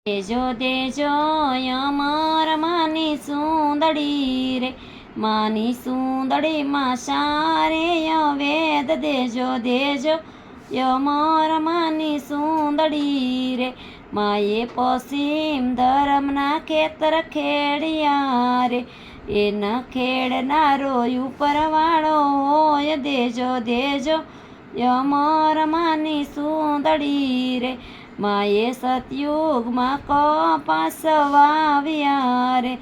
દેજો દેજો અમર માની સુંદડી રે, માની સુંદડી માં સારે વેદ દેજો દેજો અમર માની સુંદડી રે, માએ પશ્ચિમ ધર્મના ખેતર ખેડિયા રે, એના ખેડનારો ઉપરવાળો હોય દેજો દેજો અમર માની સુંદડી રે, માએ સતયુગમાં કપાસ વાવ્યા રે,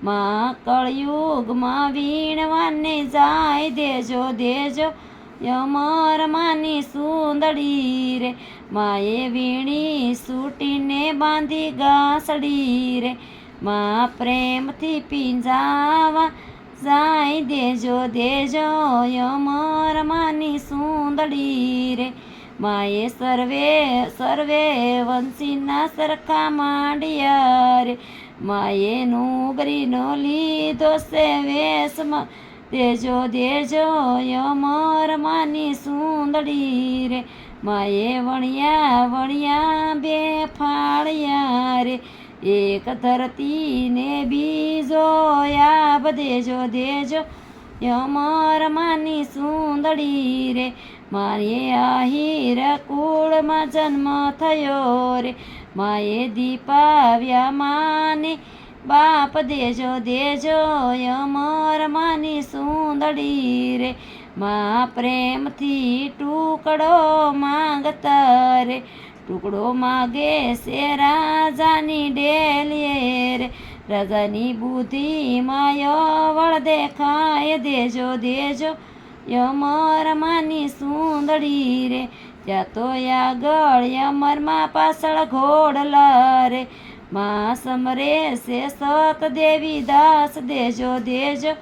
માં કળયુગમાં વીણવાને જાય દેજો દેજો અમર માની સુંદડી રે, માએ વીણી સૂટીને બાંધી ગાસડી રે, માં પ્રેમથી પીંજાવા જાય દેજો દેજો અમર માની સુંદડી રે, માએ સર્વે વંશીના સરખા માંડ્યા રે, માએ નુગરીનો લીધો છે વેશમાં દેજો દેજો અમર માની સુંદડી રે, માએ વણ્યા બે ફાળ્યા રે, એક ધરતીને બીજો આબ દેજો દેજો અમર માની સુંદડી રે, માએ આહિર કુળમાં જન્મ થયો રે, માએ દીપાવ્યા માને બાપ દેજો દેજો અમર માની સુંદડી રે, માં પ્રેમથી ટુકડો માંગતા રે, ટુકડો માગે છે રાજાની ડેલીએ રે, રાજાની બુદ્ધિમાં અવળ દેખાય દેજો દેજો અમર માની સુંદડી રે, ત્યાં તો આગળ અમરમાં પાછળ ઘોડલા રે, માં સમરે છે સત દેવી દાસ દેજો દેજો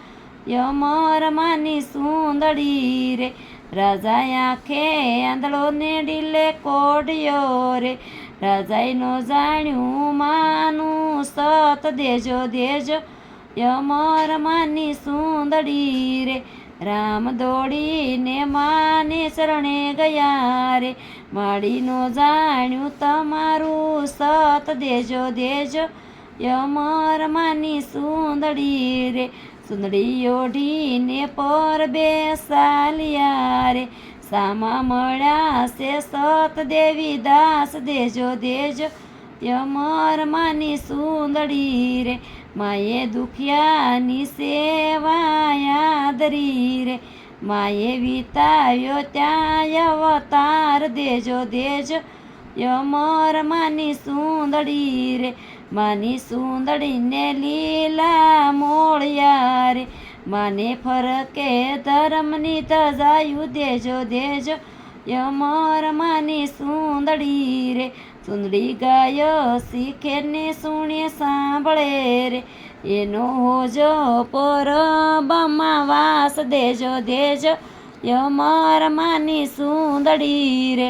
અમર માની સુંદડી રે, રાજા આંખે આંધળો ને ડીલે કોડ્યો રે, રાજાએ નો જાણ્યું માનું સત દેજો દેજો અમર માની સુંદડી રે, રામ દોડીને માને શરણે ગયા રે, માડીનો જાણ્યું તમારું સત દેજો દેજો અમર માની સુંદડી રે, સુંદડી ઓઢીને પર બેસાલ્યા રે, સામા મળ્યા છે સત દેવી દાસ દેજો દેજો અમર માની સુંદડી રે, માએ દુખિયાની સેવા યાદરી રે, માએ વિતાવ્યો ત્યાં અવતાર દેજો દેજો અમર માની સુંદડી રે, માની સુંદડીને લીલા મોળ્યા રે, માને ફરકે ધર્મની ધજાયું દેજો દેજો અમર માની સુંદડી રે, સુંદડી ગાયો શીખે ને સુણે સાંભળે રે, એનો હોજો પરબમાં વાસ દેજો દેજો અમર માની સુંદડી રે.